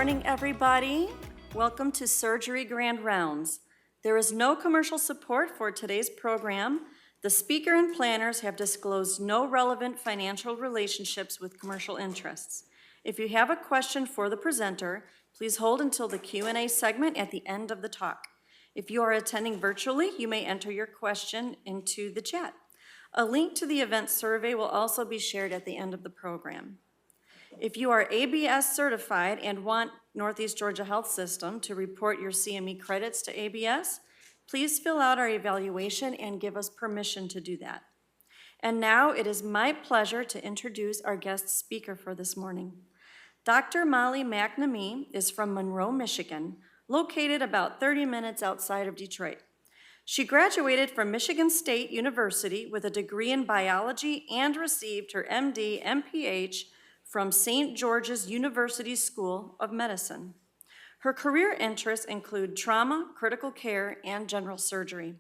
morning, everybody. Welcome to Surgery Grand Rounds. There is no commercial support for today's program. The speaker and planners have disclosed no relevant financial relationships with commercial interests. If you have a question for the presenter, please hold until the Q&A segment at the end of the talk. If you are attending virtually, you may enter your question into the chat. A link to the event survey will also be shared at the end of the program. If you are ABS certified and want Northeast Georgia Health System to report your CME credits to ABS, please fill out our evaluation and give us permission to do that. And now it is my pleasure to introduce our guest speaker for this morning. Dr. Molly McNamee is from Monroe, Michigan, located about 30 minutes outside of Detroit. She graduated from Michigan State University with a degree in biology and received her MD, MPH from St. George's University School of Medicine. Her career interests include trauma, critical care, and general surgery.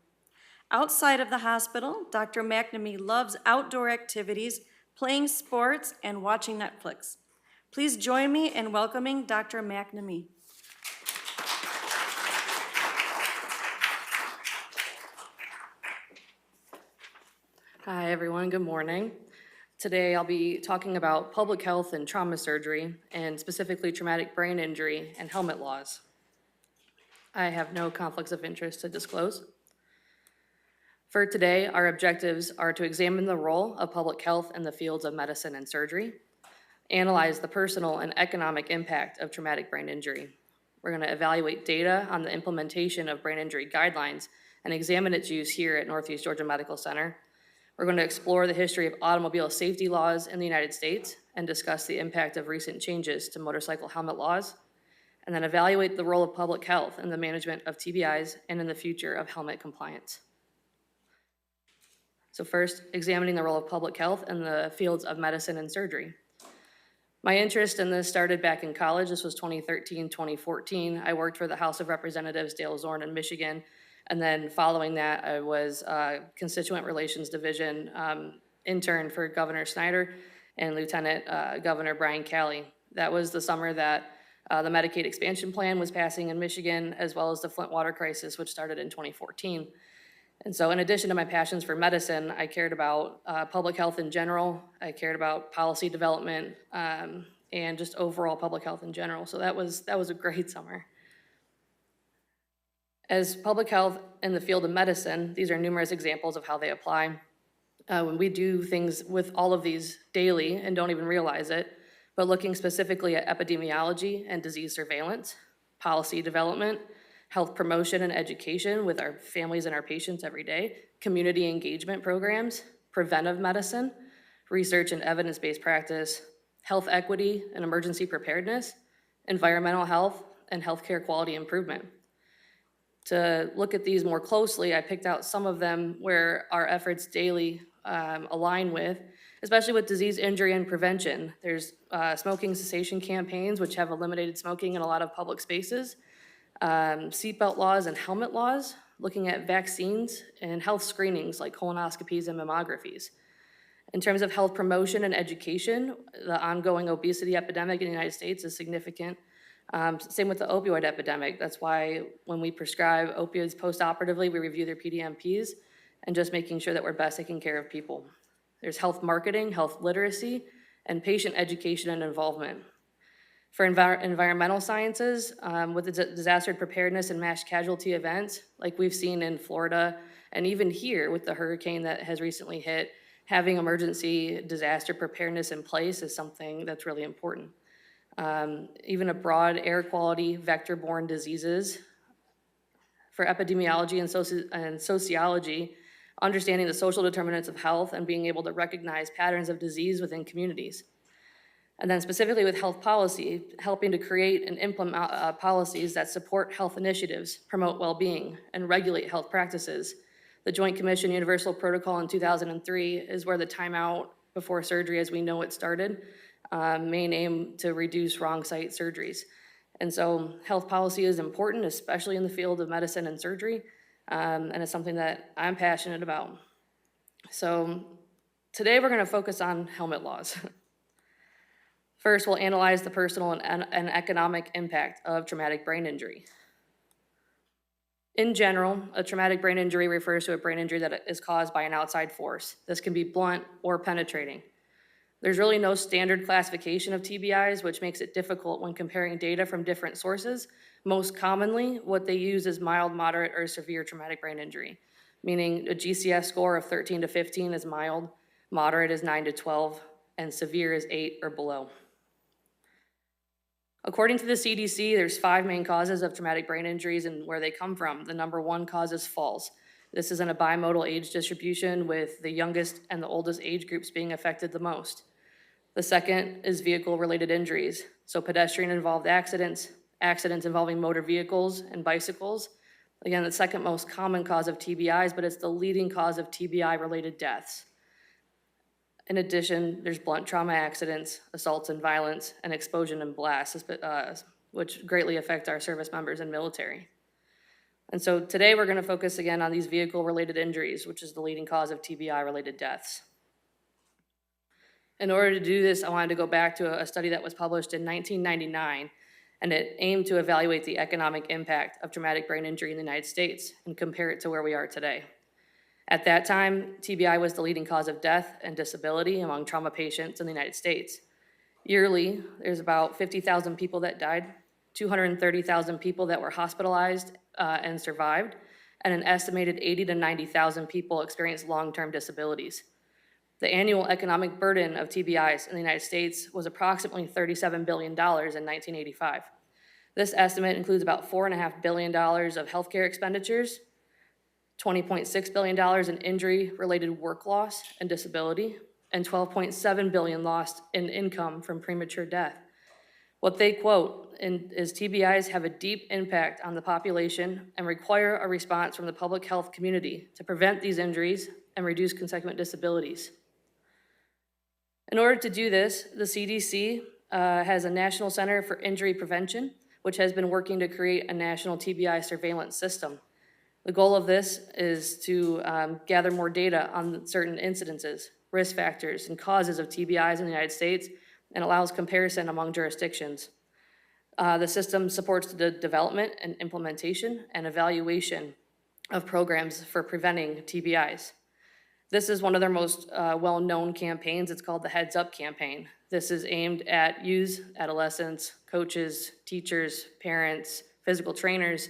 Outside of the hospital, Dr. McNamee loves outdoor activities, playing sports, and watching Netflix. Please join me in welcoming Dr. McNamee. Hi, everyone. Good morning. Today, I'll be talking about public health and trauma surgery, and specifically traumatic brain injury and helmet laws. I have no conflicts of interest to disclose. For today, our objectives are to examine the role of public health in the fields of medicine and surgery, analyze the personal and economic impact of traumatic brain injury. We're going to evaluate data on the implementation of brain injury guidelines and examine its use here at Northeast Georgia Medical Center. We're going to explore the history of automobile safety laws in the United States and discuss the impact of recent changes to motorcycle helmet laws, and then evaluate the role of public health in the management of TBIs and in the future of helmet compliance. So first, examining the role of public health in the fields of medicine and surgery. My interest in this started back in college. This was 2013, 2014. I worked for the House of Representatives, Dale Zorn in Michigan. And then following that, I was a Constituent Relations Division intern for Governor Snyder and Lieutenant Governor Brian Calley. That was the summer that the Medicaid expansion plan was passing in Michigan, as well as the Flint water crisis, which started in 2014. And so in addition to my passions for medicine, I cared about public health in general. I cared about policy development and just overall public health in general. So that was a great summer. As public health in the field of medicine, these are numerous examples of how they apply. When we do things with all of these daily and don't even realize it, but looking specifically at epidemiology and disease surveillance, policy development, health promotion and education with our families and our patients every day, community engagement programs, preventive medicine, research and evidence-based practice, health equity and emergency preparedness, environmental health, and healthcare quality improvement. To look at these more closely, I picked out some of them where our efforts daily align with, especially with disease injury and prevention. There's smoking cessation campaigns, which have eliminated smoking in a lot of public spaces, seatbelt laws and helmet laws, looking at vaccines and health screenings like colonoscopies and mammographies. In terms of health promotion and education, the ongoing obesity epidemic in the United States is significant. Same with the opioid epidemic. That's why when we prescribe opioids post-operatively, we review their PDMPs and just making sure that we're best taking care of people. There's health marketing, health literacy, and patient education and involvement. For environmental sciences, with the disaster preparedness and mass casualty events, like we've seen in Florida, and even here with the hurricane that has recently hit, having emergency disaster preparedness in place is something that's really important. Even a broad air quality, vector-borne diseases. For epidemiology and sociology, understanding the social determinants of health and being able to recognize patterns of disease within communities. And then specifically with health policy, helping to create and implement policies that support health initiatives, promote well-being, and regulate health practices. The Joint Commission Universal Protocol in 2003 is where the timeout before surgery as we know it started. Main aim to reduce wrong site surgeries. And so health policy is important, especially in the field of medicine and surgery, and it's something that I'm passionate about. So today we're going to focus on helmet laws. First, we'll analyze the personal and economic impact of traumatic brain injury. In general, a traumatic brain injury refers to a brain injury that is caused by an outside force. This can be blunt or penetrating. There's really no standard classification of TBIs, which makes it difficult when comparing data from different sources. Most commonly, what they use is mild, moderate, or severe traumatic brain injury, meaning a GCS score of 13 to 15 is mild, moderate is 9 to 12, and severe is 8 or below. According to the CDC, there's 5 main causes of traumatic brain injuries and where they come from. The number 1 cause is falls. This is in a bimodal age distribution with the youngest and the oldest age groups being affected the most. The second is vehicle-related injuries. So pedestrian-involved accidents, accidents involving motor vehicles and bicycles. Again, the second most common cause of TBIs, but it's the leading cause of TBI-related deaths. In addition, there's blunt trauma accidents, assaults and violence, and explosion and blasts, which greatly affect our service members and military. And so today we're going to focus again on these vehicle-related injuries, which is the leading cause of TBI-related deaths. In order to do this, I wanted to go back to a study that was published in 1999, and it aimed to evaluate the economic impact of traumatic brain injury in the United States and compare it to where we are today. At that time, TBI was the leading cause of death and disability among trauma patients in the United States. Yearly, there's about 50,000 people that died, 230,000 people that were hospitalized and survived, and an estimated 80 to 90,000 people experienced long-term disabilities. The annual economic burden of TBIs in the United States was approximately $37 billion in 1985. This estimate includes about $4.5 billion of healthcare expenditures, $20.6 billion in injury-related work loss and disability, and $12.7 billion lost in income from premature death. What they quote is TBIs have a deep impact on the population and require a response from the public health community to prevent these injuries and reduce consequent disabilities. In order to do this, the CDC has a National Center for Injury Prevention, which has been working to create a national TBI surveillance system. The goal of this is to gather more data on certain incidences, risk factors, and causes of TBIs in the United States, and allows comparison among jurisdictions. The system supports the development and implementation and evaluation of programs for preventing TBIs. This is one of their most well-known campaigns. It's called the Heads Up campaign. This is aimed at youth, adolescents, coaches, teachers, parents, physical trainers,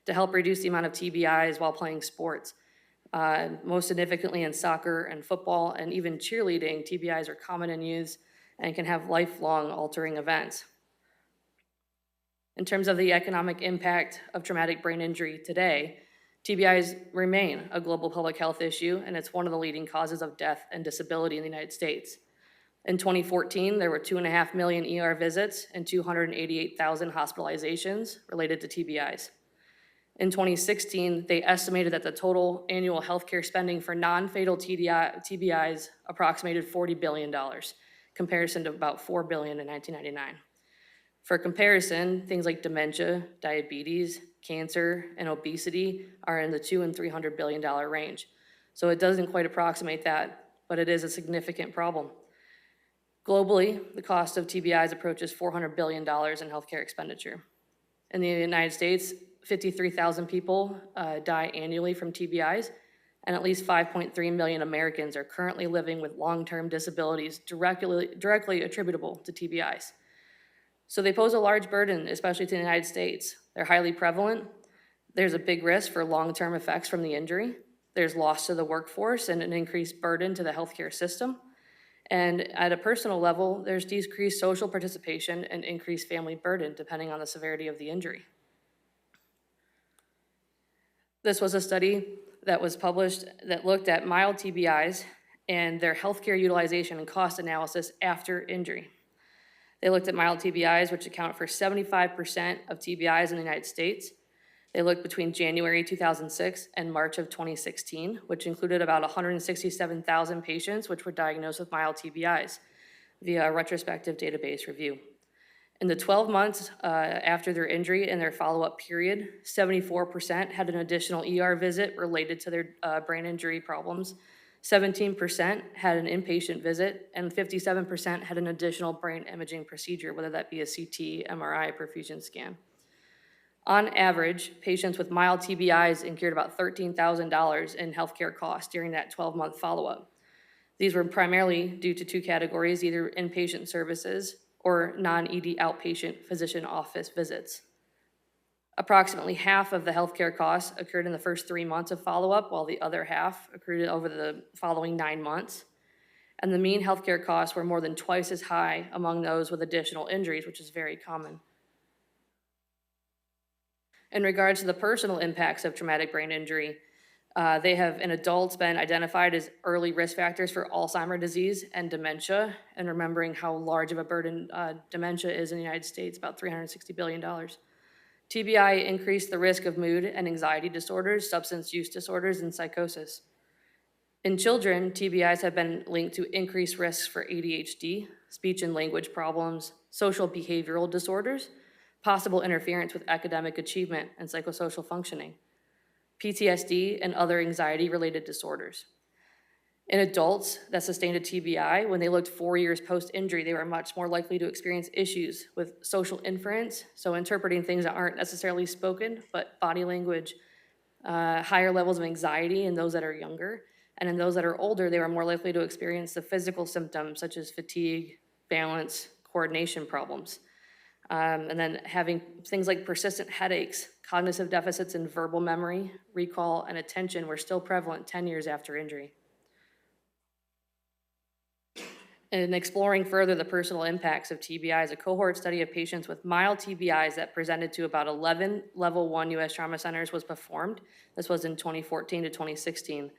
to help reduce the amount of TBIs while playing sports. Most significantly in soccer and football and even cheerleading, TBIs are common in youth and can have lifelong altering events. In terms of the economic impact of traumatic brain injury today, TBIs remain a global public health issue, and it's one of the leading causes of death and disability in the United States. In 2014, there were 2.5 million ER visits and 288,000 hospitalizations related to TBIs. In 2016, they estimated that the total annual healthcare spending for non-fatal TBIs approximated $40 billion, comparison to about $4 billion in 1999. For comparison, things like dementia, diabetes, cancer, and obesity are in the $200 and $300 billion range. So it doesn't quite approximate that, but it is a significant problem. Globally, the cost of TBIs approaches $400 billion in healthcare expenditure. In the United States, 53,000 people die annually from TBIs, and at least 5.3 million Americans are currently living with long-term disabilities directly attributable to TBIs. So they pose a large burden, especially to the United States. They're highly prevalent. There's a big risk for long-term effects from the injury. There's loss to the workforce and an increased burden to the healthcare system. And at a personal level, there's decreased social participation and increased family burden depending on the severity of the injury. This was a study that was published that looked at mild TBIs and their healthcare utilization and cost analysis after injury. They looked at mild TBIs, which account for 75% of TBIs in the United States. They looked between January 2006 and March of 2016, which included about 167,000 patients which were diagnosed with mild TBIs via a retrospective database review. In the 12 months after their injury and their follow-up period, 74% had an additional ER visit related to their brain injury problems. 17% had an inpatient visit, and 57% had an additional brain imaging procedure, whether that be a CT, MRI, perfusion scan. On average, patients with mild TBIs incurred about $13,000 in healthcare costs during that 12-month follow-up. These were primarily due to two categories, either inpatient services or non-ED outpatient physician office visits. Approximately half of the healthcare costs occurred in the first 3 months of follow-up, while the other half occurred over the following 9 months. And the mean healthcare costs were more than twice as high among those with additional injuries, which is very common. In regards to the personal impacts of traumatic brain injury, they have in adults been identified as early risk factors for Alzheimer's disease and dementia, and remembering how large of a burden dementia is in the United States, about $360 billion. TBI increased the risk of mood and anxiety disorders, substance use disorders, and psychosis. In children, TBIs have been linked to increased risks for ADHD, speech and language problems, social behavioral disorders, possible interference with academic achievement and psychosocial functioning, PTSD, and other anxiety-related disorders. In adults that sustained a TBI, when they looked 4 years post-injury, they were much more likely to experience issues with social inference, so interpreting things that aren't necessarily spoken, but body language, higher levels of anxiety in those that are younger, and in those that are older, they were more likely to experience the physical symptoms such as fatigue, balance, coordination problems. And then having things like persistent headaches, cognitive deficits in verbal memory, recall, and attention were still prevalent 10 years after injury. In exploring further the personal impacts of TBIs, a cohort study of patients with mild TBIs that presented to about 11 level 1 U.S. trauma centers was performed. This was in 2014 to 2016.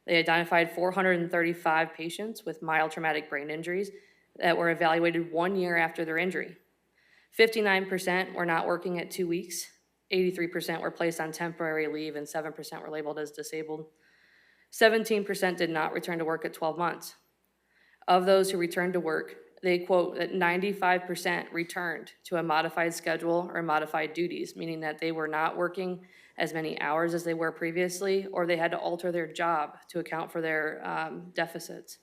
They identified 435 patients with mild traumatic brain injuries that were evaluated 1 year after their injury. 59% were not working at 2 weeks, 83% were placed on temporary leave, and 7% were labeled as disabled. 17% did not return to work at 12 months. Of those who returned to work, they quote that 95% returned to a modified schedule or modified duties, meaning that they were not working as many hours as they were previously, or they had to alter their job to account for their deficits.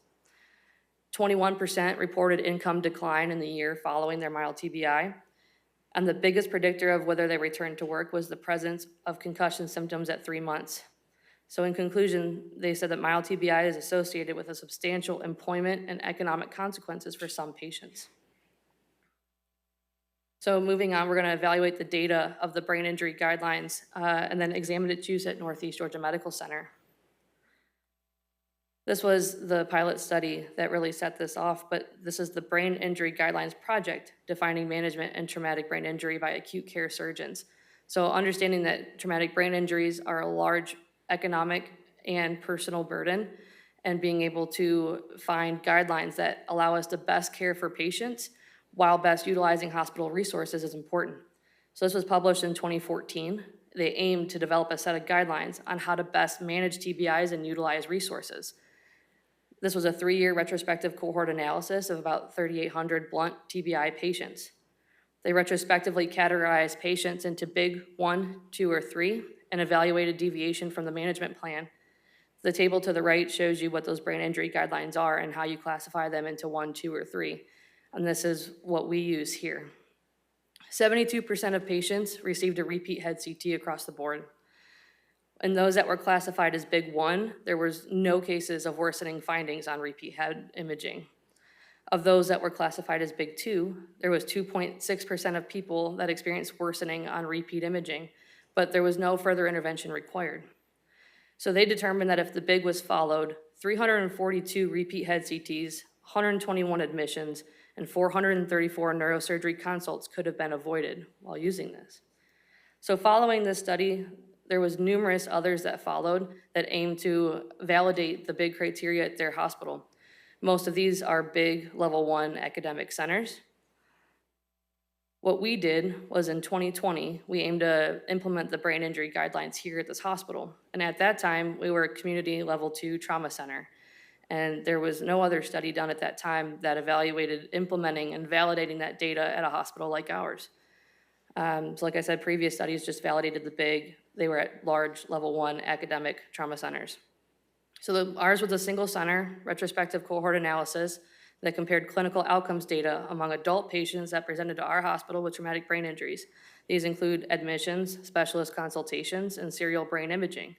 21% reported income decline in the year following their mild TBI. And the biggest predictor of whether they returned to work was the presence of concussion symptoms at 3 months. So in conclusion, they said that mild TBI is associated with a substantial employment and economic consequences for some patients. So moving on, we're going to evaluate the data of the brain injury guidelines and then examine its use at Northeast Georgia Medical Center. This was the pilot study that really set this off, but this is the Brain Injury Guidelines Project, defining management and traumatic brain injury by acute care surgeons. So understanding that traumatic brain injuries are a large economic and personal burden, and being able to find guidelines that allow us to best care for patients while best utilizing hospital resources is important. So this was published in 2014. They aimed to develop a set of guidelines on how to best manage TBIs and utilize resources. This was a 3-year retrospective cohort analysis of about 3,800 blunt TBI patients. They retrospectively categorized patients into big 1, 2, or 3 and evaluated deviation from the management plan. The table to the right shows you what those brain injury guidelines are and how you classify them into 1, 2, or 3. And this is what we use here. 72% of patients received a repeat head CT across the board. In those that were classified as big 1, there was no cases of worsening findings on repeat head imaging. Of those that were classified as big 2, there was 2.6% of people that experienced worsening on repeat imaging, but there was no further intervention required. So they determined that if the big was followed, 342 repeat head CTs, 121 admissions, and 434 neurosurgery consults could have been avoided while using this. So following this study, there was numerous others that followed that aimed to validate the big criteria at their hospital. Most of these are big level 1 academic centers. What we did was in 2020, we aimed to implement the brain injury guidelines here at this hospital. And at that time, we were a community level 2 trauma center. And there was no other study done at that time that evaluated implementing and validating that data at a hospital like ours. So like I said, previous studies just validated the big. They were at large level 1 academic trauma centers. So ours was a single center retrospective cohort analysis that compared clinical outcomes data among adult patients that presented to our hospital with traumatic brain injuries. These include admissions, specialist consultations, and serial brain imaging.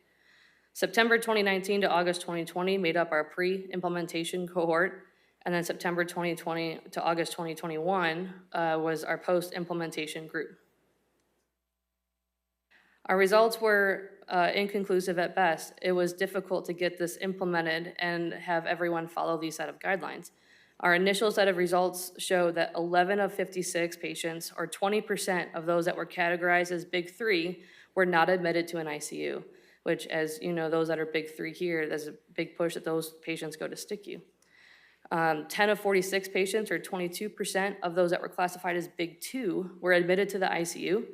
September 2019 to August 2020 made up our pre-implementation cohort, and then September 2020 to August 2021 was our post-implementation group. Our results were inconclusive at best. It was difficult to get this implemented and have everyone follow these set of guidelines. Our initial set of results showed that 11 of 56 patients, or 20% of those that were categorized as Big 3, were not admitted to an ICU, which, as you know, those that are Big 3 here, there's a big push that those patients go to STICU. 10 of 46 patients, or 22% of those that were classified as Big 2, were admitted to the ICU,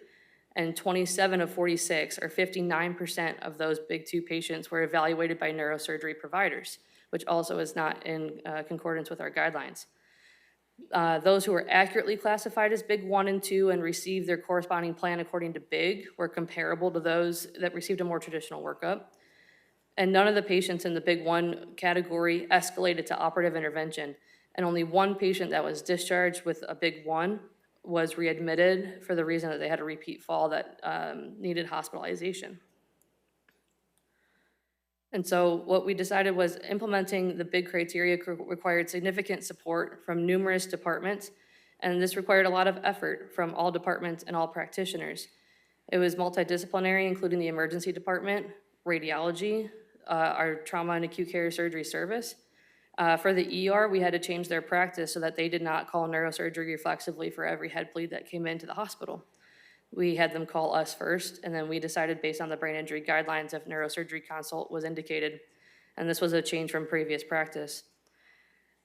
and 27 of 46, or 59% of those Big 2 patients were evaluated by neurosurgery providers, which also is not in concordance with our guidelines. Those who were accurately classified as Big 1 and 2 and received their corresponding plan according to Big were comparable to those that received a more traditional workup. And none of the patients in the Big 1 category escalated to operative intervention, and only one patient that was discharged with a Big 1 was readmitted for the reason that they had a repeat fall that needed hospitalization. And so what we decided was implementing the Big criteria required significant support from numerous departments, and this required a lot of effort from all departments and all practitioners. It was multidisciplinary, including the emergency department, radiology, our trauma and acute care surgery service. For the ER, we had to change their practice so that they did not call neurosurgery reflexively for every head bleed that came into the hospital. We had them call us first, and then we decided based on the brain injury guidelines if neurosurgery consult was indicated, and this was a change from previous practice.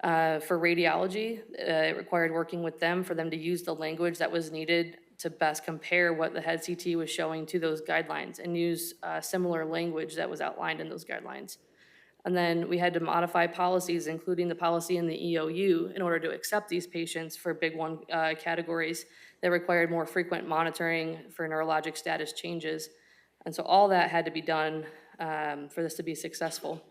For radiology, it required working with them for them to use the language that was needed to best compare what the head CT was showing to those guidelines and use similar language that was outlined in those guidelines. And then we had to modify policies, including the policy in the EOU, in order to accept these patients for Big 1 categories that required more frequent monitoring for neurologic status changes. And so all that had to be done for this to be successful.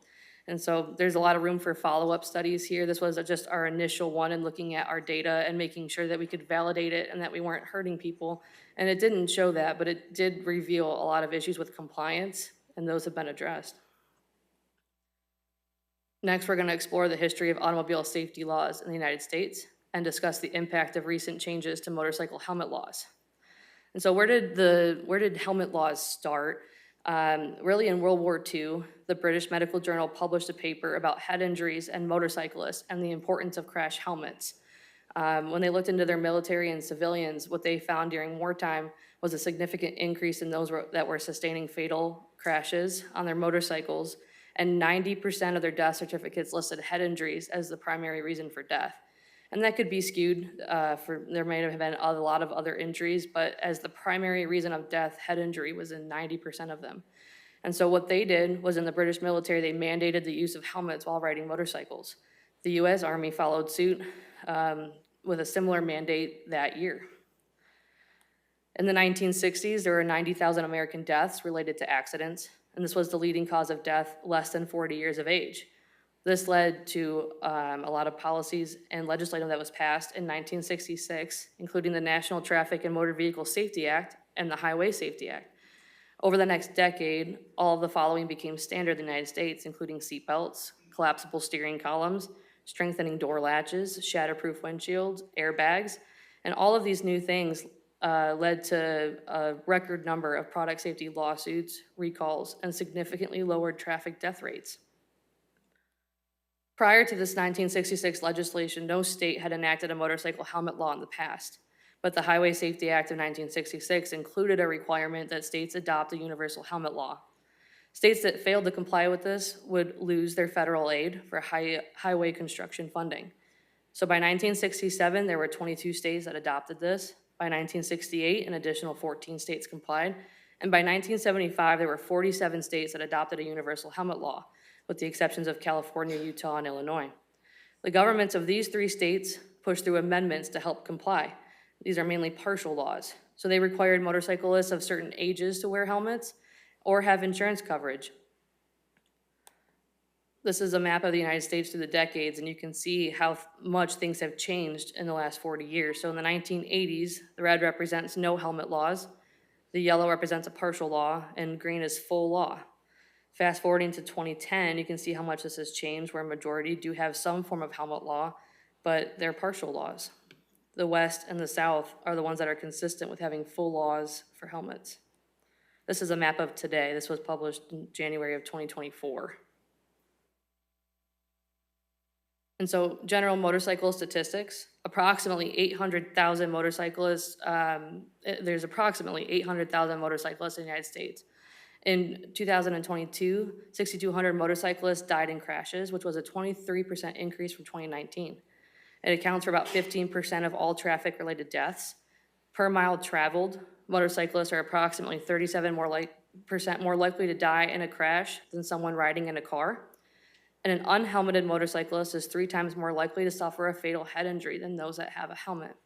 And so there's a lot of room for follow-up studies here. This was just our initial one in looking at our data and making sure that we could validate it and that we weren't hurting people. And it didn't show that, but it did reveal a lot of issues with compliance, and those have been addressed. Next, we're going to explore the history of automobile safety laws in the United States and discuss the impact of recent changes to motorcycle helmet laws. And so where did helmet laws start? Really in World War II, the British Medical Journal published a paper about head injuries and motorcyclists and the importance of crash helmets. When they looked into their military and civilians, what they found during wartime was a significant increase in those that were sustaining fatal crashes on their motorcycles, and 90% of their death certificates listed head injuries as the primary reason for death. And that could be skewed, there may have been a lot of other injuries, but as the primary reason of death, head injury was in 90% of them. And so what they did was in the British military, they mandated the use of helmets while riding motorcycles. The US Army followed suit with a similar mandate that year. In the 1960s, there were 90,000 American deaths related to accidents, and this was the leading cause of death less than 40 years of age. This led to a lot of policies and legislation that was passed in 1966, including the National Traffic and Motor Vehicle Safety Act and the Highway Safety Act. Over the next decade, all of the following became standard in the United States, including seat belts, collapsible steering columns, strengthening door latches, shatterproof windshields, airbags, and all of these new things led to a record number of product safety lawsuits, recalls, and significantly lowered traffic death rates. Prior to this 1966 legislation, no state had enacted a motorcycle helmet law in the past, but the Highway Safety Act of 1966 included a requirement that states adopt a universal helmet law. States that failed to comply with this would lose their federal aid for highway construction funding. So by 1967, there were 22 states that adopted this. By 1968, an additional 14 states complied. And by 1975, there were 47 states that adopted a universal helmet law, with the exceptions of California, Utah, and Illinois. The governments of these 3 states pushed through amendments to help comply. These are mainly partial laws. So they required motorcyclists of certain ages to wear helmets or have insurance coverage. This is a map of the United States through the decades, and you can see how much things have changed in the last 40 years. So in the 1980s, the red represents no helmet laws, the yellow represents a partial law, and green is full law. Fast forwarding to 2010, you can see how much this has changed, where a majority do have some form of helmet law, but they're partial laws. The West and the South are the ones that are consistent with having full laws for helmets. This is a map of today. This was published in January of 2024. And so general motorcycle statistics, approximately 800,000 motorcyclists, there's approximately 800,000 motorcyclists in the United States. In 2022, 6,200 motorcyclists died in crashes, which was a 23% increase from 2019. It accounts for about 15% of all traffic-related deaths. Per mile traveled, motorcyclists are approximately 37% more likely to die in a crash than someone riding in a car. And an unhelmeted motorcyclist is 3 times more likely to suffer a fatal head injury than those that have a helmet.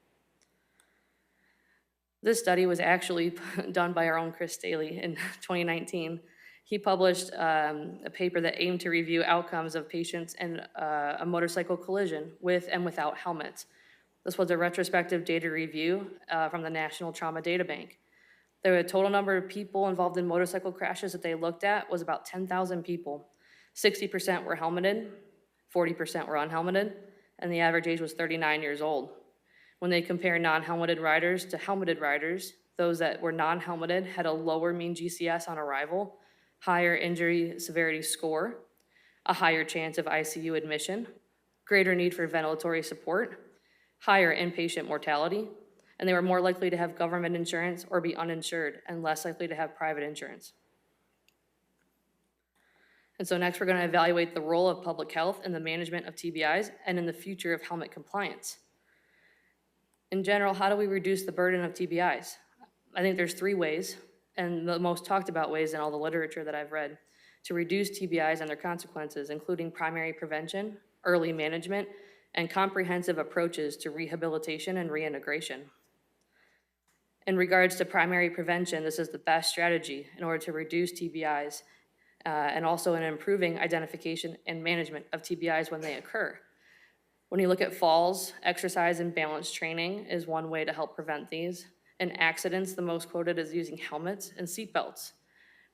This study was actually done by our own Chris Staley in 2019. He published a paper that aimed to review outcomes of patients in a motorcycle collision with and without helmets. This was a retrospective data review from the National Trauma Data Bank. The total number of people involved in motorcycle crashes that they looked at was about 10,000 people. 60% were helmeted, 40% were unhelmeted, and the average age was 39 years old. When they compare non-helmeted riders to helmeted riders, those that were non-helmeted had a lower mean GCS on arrival, higher injury severity score, a higher chance of ICU admission, greater need for ventilatory support, higher inpatient mortality, and they were more likely to have government insurance or be uninsured and less likely to have private insurance. And so next we're going to evaluate the role of public health in the management of TBIs and in the future of helmet compliance. In general, how do we reduce the burden of TBIs? I think there's 3 ways, and the most talked about ways in all the literature that I've read, to reduce TBIs and their consequences, including primary prevention, early management, and comprehensive approaches to rehabilitation and reintegration. In regards to primary prevention, this is the best strategy in order to reduce TBIs and also in improving identification and management of TBIs when they occur. When you look at falls, exercise and balance training is one way to help prevent these. In accidents, the most quoted is using helmets and seatbelts.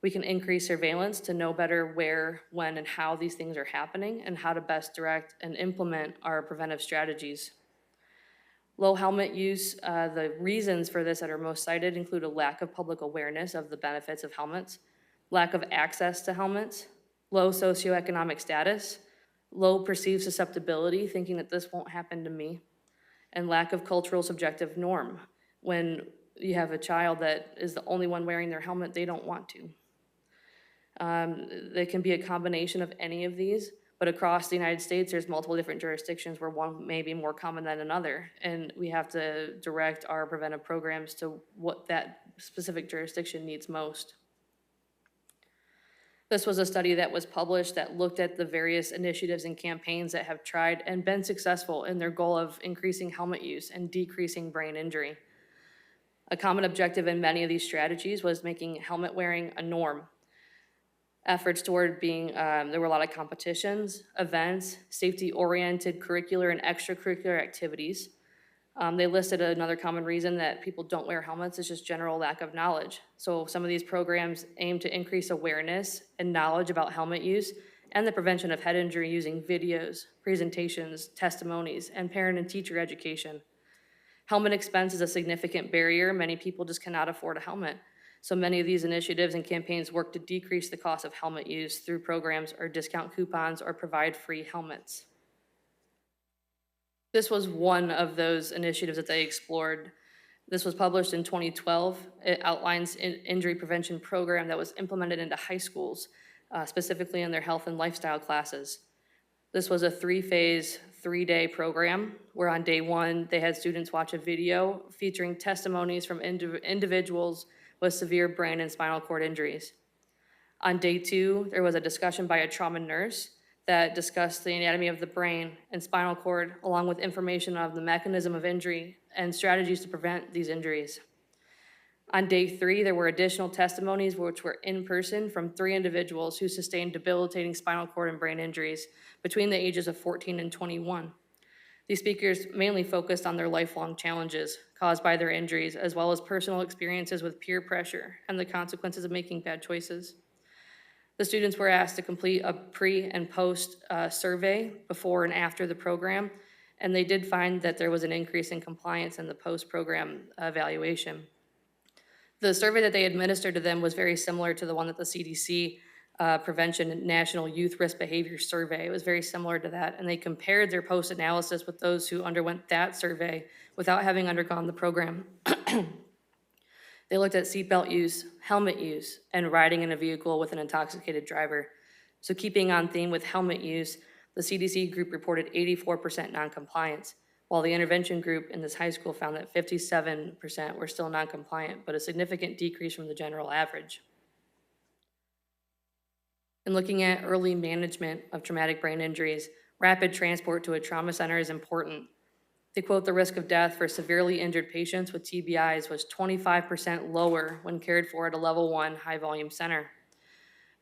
We can increase surveillance to know better where, when, and how these things are happening and how to best direct and implement our preventive strategies. Low helmet use, the reasons for this that are most cited include a lack of public awareness of the benefits of helmets, lack of access to helmets, low socioeconomic status, low perceived susceptibility, thinking that this won't happen to me, and lack of cultural subjective norm. When you have a child that is the only one wearing their helmet, they don't want to. They can be a combination of any of these, but across the United States, there's multiple different jurisdictions where one may be more common than another, and we have to direct our preventive programs to what that specific jurisdiction needs most. This was a study that was published that looked at the various initiatives and campaigns that have tried and been successful in their goal of increasing helmet use and decreasing brain injury. A common objective in many of these strategies was making helmet wearing a norm. Efforts toward being, there were a lot of competitions, events, safety-oriented curricular and extracurricular activities. They listed another common reason that people don't wear helmets is just general lack of knowledge. So some of these programs aim to increase awareness and knowledge about helmet use and the prevention of head injury using videos, presentations, testimonies, and parent and teacher education. Helmet expense is a significant barrier. Many people just cannot afford a helmet. So many of these initiatives and campaigns work to decrease the cost of helmet use through programs or discount coupons or provide free helmets. This was one of those initiatives that they explored. This was published in 2012. It outlines an injury prevention program that was implemented into high schools, specifically in their health and lifestyle classes. This was a 3-phase, 3-day program where on day 1, they had students watch a video featuring testimonies from individuals with severe brain and spinal cord injuries. On day 2, there was a discussion by a trauma nurse that discussed the anatomy of the brain and spinal cord, along with information of the mechanism of injury and strategies to prevent these injuries. On day 3, there were additional testimonies which were in person from 3 individuals who sustained debilitating spinal cord and brain injuries between the ages of 14 and 21. These speakers mainly focused on their lifelong challenges caused by their injuries, as well as personal experiences with peer pressure and the consequences of making bad choices. The students were asked to complete a pre and post survey before and after the program, and they did find that there was an increase in compliance in the post-program evaluation. The survey that they administered to them was very similar to the one that the CDC Prevention and National Youth Risk Behavior Survey. It was very similar to that, and they compared their post-analysis with those who underwent that survey without having undergone the program. They looked at seatbelt use, helmet use, and riding in a vehicle with an intoxicated driver. So keeping on theme with helmet use, the CDC group reported 84% noncompliance, while the intervention group in this high school found that 57% were still noncompliant, but a significant decrease from the general average. In looking at early management of traumatic brain injuries, rapid transport to a trauma center is important. They quote the risk of death for severely injured patients with TBIs was 25% lower when cared for at a level 1 high-volume center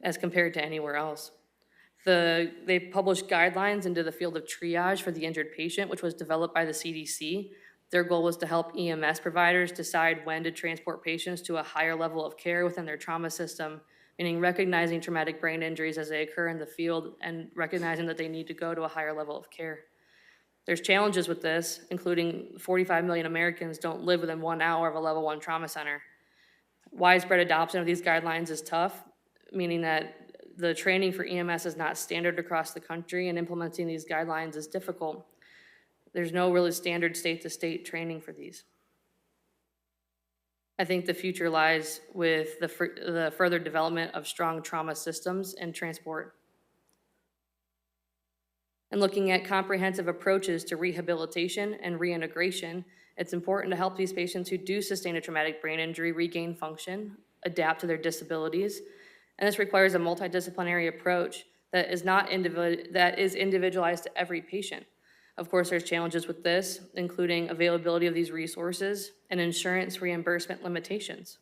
as compared to anywhere else. They published guidelines into the field of triage for the injured patient, which was developed by the CDC. Their goal was to help EMS providers decide when to transport patients to a higher level of care within their trauma system, meaning recognizing traumatic brain injuries as they occur in the field and recognizing that they need to go to a higher level of care. There's challenges with this, including 45 million Americans don't live within 1 hour of a level 1 trauma center. Widespread adoption of these guidelines is tough, meaning that the training for EMS is not standard across the country, and implementing these guidelines is difficult. There's no really standard state-to-state training for these. I think the future lies with the further development of strong trauma systems and transport. And looking at comprehensive approaches to rehabilitation and reintegration, it's important to help these patients who do sustain a traumatic brain injury regain function, adapt to their disabilities, and this requires a multidisciplinary approach that is individualized to every patient. Of course, there's challenges with this, including availability of these resources and insurance reimbursement limitations.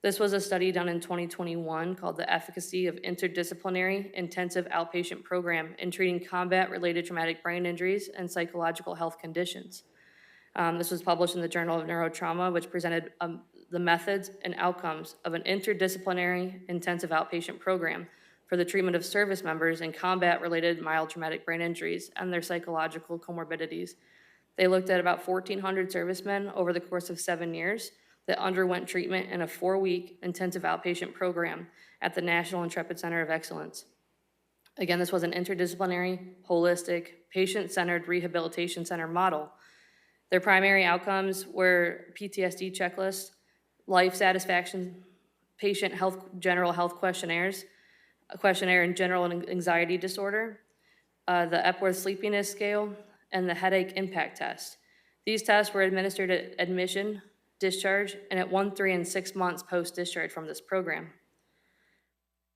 This was a study done in 2021 called The Efficacy of Interdisciplinary Intensive Outpatient Program in Treating Combat-Related Traumatic Brain Injuries and Psychological Health Conditions. This was published in the Journal of Neurotrauma, which presented the methods and outcomes of an interdisciplinary intensive outpatient program for the treatment of service members in combat-related mild traumatic brain injuries and their psychological comorbidities. They looked at about 1,400 servicemen over the course of 7 years that underwent treatment in a 4-week intensive outpatient program at the National Intrepid Center of Excellence. Again, this was an interdisciplinary, holistic, patient-centered rehabilitation center model. Their primary outcomes were PTSD checklists, life satisfaction, patient health, general health questionnaires, a questionnaire in general anxiety disorder, the Epworth Sleepiness Scale, and the headache impact test. These tests were administered at admission, discharge, and at 1, 3, and 6 months post-discharge from this program.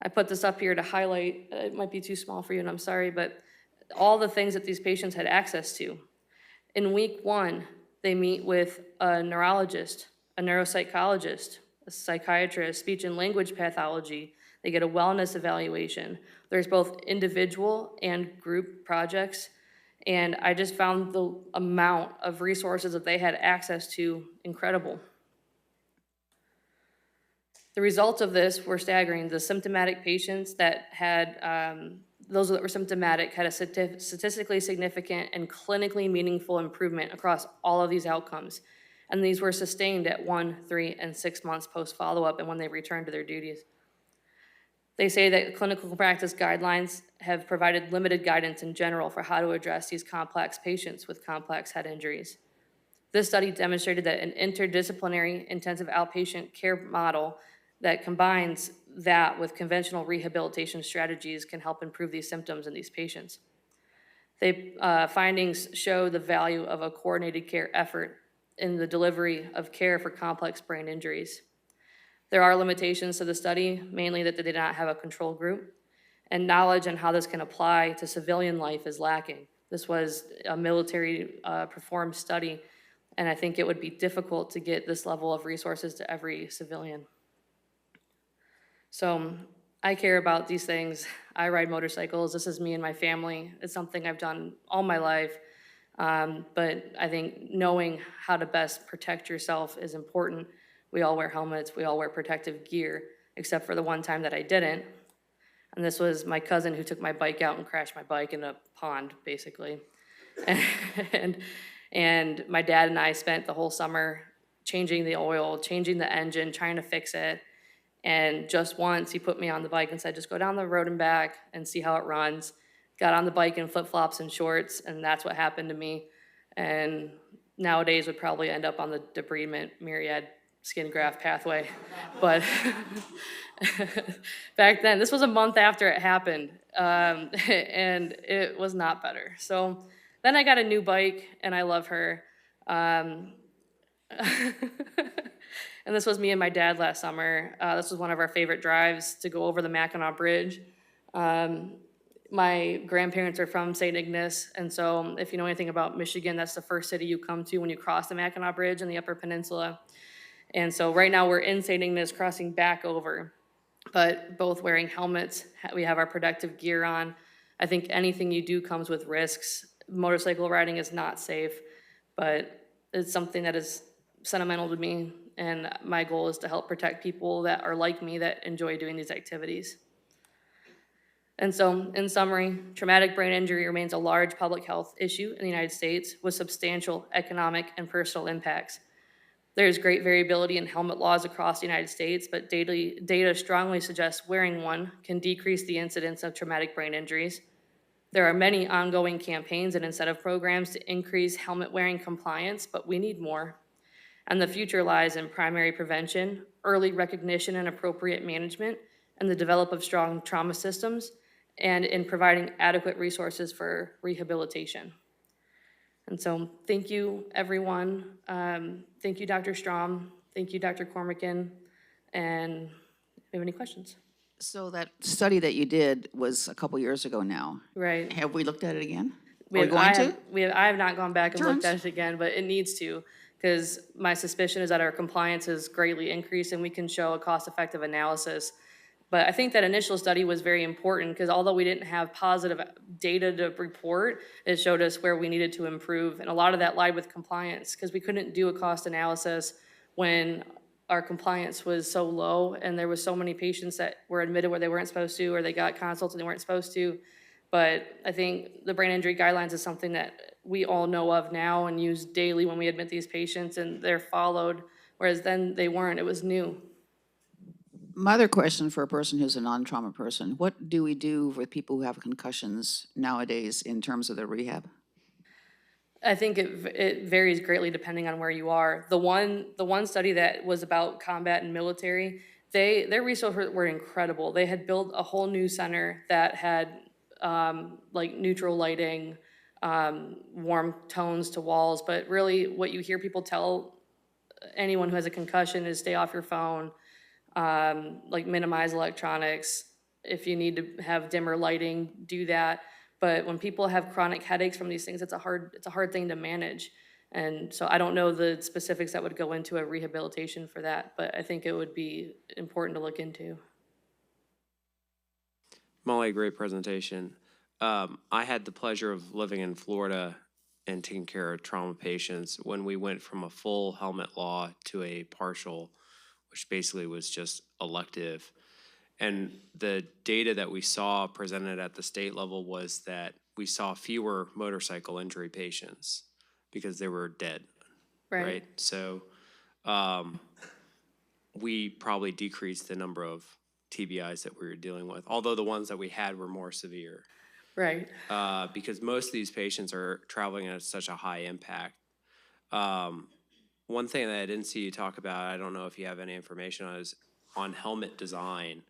I put this up here to highlight, it might be too small for you and I'm sorry, but all the things that these patients had access to. In week 1, they meet with a neurologist, a neuropsychologist, a psychiatrist, speech and language pathology. They get a wellness evaluation. There's both individual and group projects. And I just found the amount of resources that they had access to incredible. The results of this were staggering. The symptomatic patients that had, those that were symptomatic had a statistically significant and clinically meaningful improvement across all of these outcomes. And these were sustained at 1, 3, and 6 months post-follow-up and when they returned to their duties. They say that clinical practice guidelines have provided limited guidance in general for how to address these complex patients with complex head injuries. This study demonstrated that an interdisciplinary intensive outpatient care model that combines that with conventional rehabilitation strategies can help improve these symptoms in these patients. Findings show the value of a coordinated care effort in the delivery of care for complex brain injuries. There are limitations to the study, mainly that they did not have a control group, and knowledge on how this can apply to civilian life is lacking. This was a military performed study, And I think it would be difficult to get this level of resources to every civilian. So I care about these things. I ride motorcycles. This is me and my family. It's something I've done all my life. But I think knowing how to best protect yourself is important. We all wear helmets. We all wear protective gear, except for the one time that I didn't. And this was my cousin who took my bike out and crashed my bike in a pond, basically. And my dad and I spent the whole summer changing the oil, changing the engine, trying to fix it. And just once he put me on the bike and said, just go down the road and back and see how it runs. Got on the bike in flip-flops and shorts, and that's what happened to me. And nowadays would probably end up on the debridement myriad skin graft pathway. But back then, this was a month after it happened, and it was not better. So then I got a new bike, and I love her. And this was me and my dad last summer. This was one of our favorite drives to go over the Mackinac Bridge. My grandparents are from St. Ignace, and so if you know anything about Michigan, that's the first city you come to when you cross the Mackinac Bridge in the Upper Peninsula. And so right now we're in St. Ignace crossing back over, but both wearing helmets. We have our protective gear on. I think anything you do comes with risks. Motorcycle riding is not safe, but it's something that is sentimental to me, and my goal is to help protect people that are like me that enjoy doing these activities. And so, in summary, traumatic brain injury remains a large public health issue in the United States with substantial economic and personal impacts. There is great variability in helmet laws across the United States, but data strongly suggests wearing one can decrease the incidence of traumatic brain injuries. There are many ongoing campaigns and incentive programs to increase helmet wearing compliance, but we need more. And the future lies in primary prevention, early recognition and appropriate management, and the development of strong trauma systems, and in providing adequate resources for rehabilitation. And so thank you, everyone. Thank you, Dr. Strom. Thank you, Dr. Cormican. And if you have any questions? So that study that you did was a couple years ago now. Right. Have we looked at it again? I to? have not gone back and looked at Terms. it again, but it needs to, because my suspicion is that our compliance has greatly increased and we can show a cost-effective analysis. But I think that initial study was very important because although we didn't have positive data to report, it showed us where we needed to improve. And a lot of that lied with compliance because we couldn't do a cost analysis when our compliance was so low and there was so many patients that were admitted where they weren't supposed to, or they got consults and they weren't supposed to. But I think the brain injury guidelines is something that we all know of now and use daily when we admit these patients, and they're followed, whereas then they weren't. It was new. My other question for a person who's a non-trauma person, what do we do with people who have concussions nowadays in terms of their rehab? I think it varies greatly depending on where you are. The one study that was about combat and military, their resources were incredible. They had built a whole new center that had like neutral lighting, warm tones to walls. But really, what you hear people tell anyone who has a concussion is stay off your phone, like minimize electronics. If you need to have dimmer lighting, do that. But when people have chronic headaches from these things, it's a hard thing to manage. And so I don't know the specifics that would go into a rehabilitation for that, but I think it would be important to look into. Molly, great presentation. I had the pleasure of living in Florida and taking care of trauma patients when we went from a full helmet law to a partial, which basically was just elective. And the data that we saw presented at the state level was that we saw fewer motorcycle injury patients because they were dead, right? So we probably decreased the number of TBIs that we were dealing with, although the ones that we had were more severe. Right. Because most of these patients are traveling at such a high impact. One thing that I didn't see you talk about, I don't know if you have any information on, is on helmet design,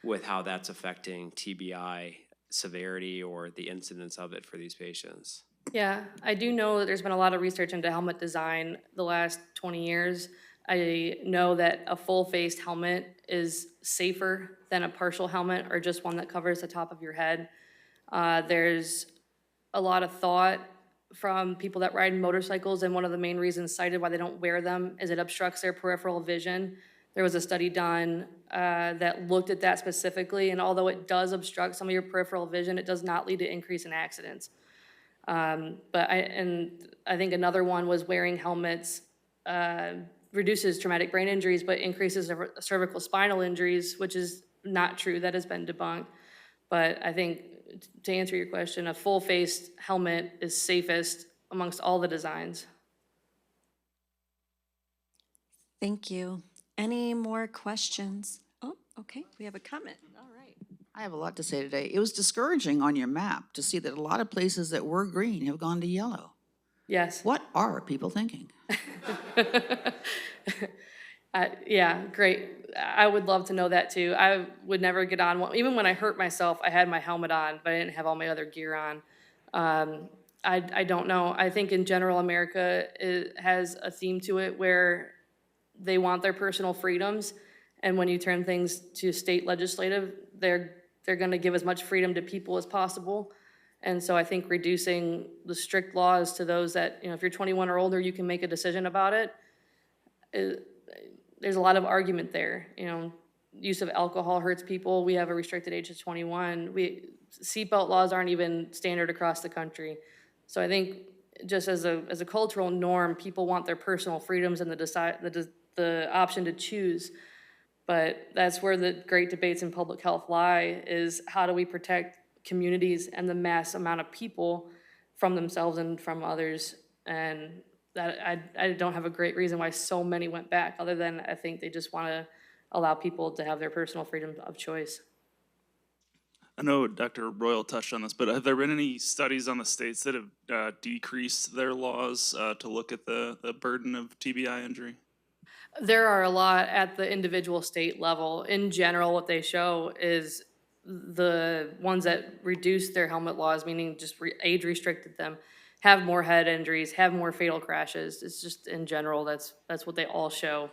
with how that's affecting TBI severity or the incidence of it for these patients. Yeah, I do know that there's been a lot of research into helmet design the last 20 years. I know that a full-faced helmet is safer than a partial helmet or just one that covers the top of your head. There's a lot of thought from people that ride motorcycles, and one of the main reasons cited why they don't wear them is it obstructs their peripheral vision. There was a study done that looked at that specifically, and although it does obstruct some of your peripheral vision, it does not lead to increase in accidents. But I think another one was wearing helmets reduces traumatic brain injuries, but increases cervical spinal injuries, which is not true. That has been debunked. But I think, to answer your question, a full-faced helmet is safest amongst all the designs. Thank you. Any more questions? Oh, okay, we have a comment. All right. I have a lot to say today. It was discouraging on your map to see that a lot of places that were green have gone to yellow. Yes. What are people thinking? Yeah, great. I would love to know that too. I would never get on one. Even when I hurt myself, I had my helmet on, but I didn't have all my other gear on. I don't know. I think in general, America has a theme to it where they want their personal freedoms, and when you turn things to state legislative, they're going to give as much freedom to people as possible. And so I think reducing the strict laws to those that, if you're 21 or older, you can make a decision about it. There's a lot of argument there. Use of alcohol hurts people. We have a restricted age of 21. Seatbelt laws aren't even standard across the country. So I think just as a cultural norm, people want their personal freedoms and the option to choose. But that's where the great debates in public health lie, is how do we protect communities and the mass amount of people from themselves and from others. And that I don't have a great reason why so many went back, other than I think they just want to allow people to have their personal freedom of choice. I know Dr. Royal touched on this, but have there been any studies on the states that have decreased their laws to look at the burden of TBI injury? There are a lot at the individual state level. In general, what they show is the ones that reduce their helmet laws, meaning just age restricted them, have more head injuries, have more fatal crashes. It's just in general, that's what they all show.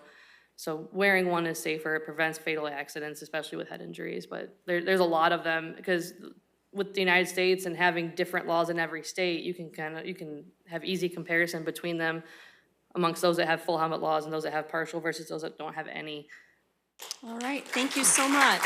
So wearing one is safer. It prevents fatal accidents, especially with head injuries. But there's a lot of them, because with the United States and having different laws in every state, you can have easy comparison between them amongst those that have full helmet laws and those that have partial versus those that don't have any. All right, thank you so much.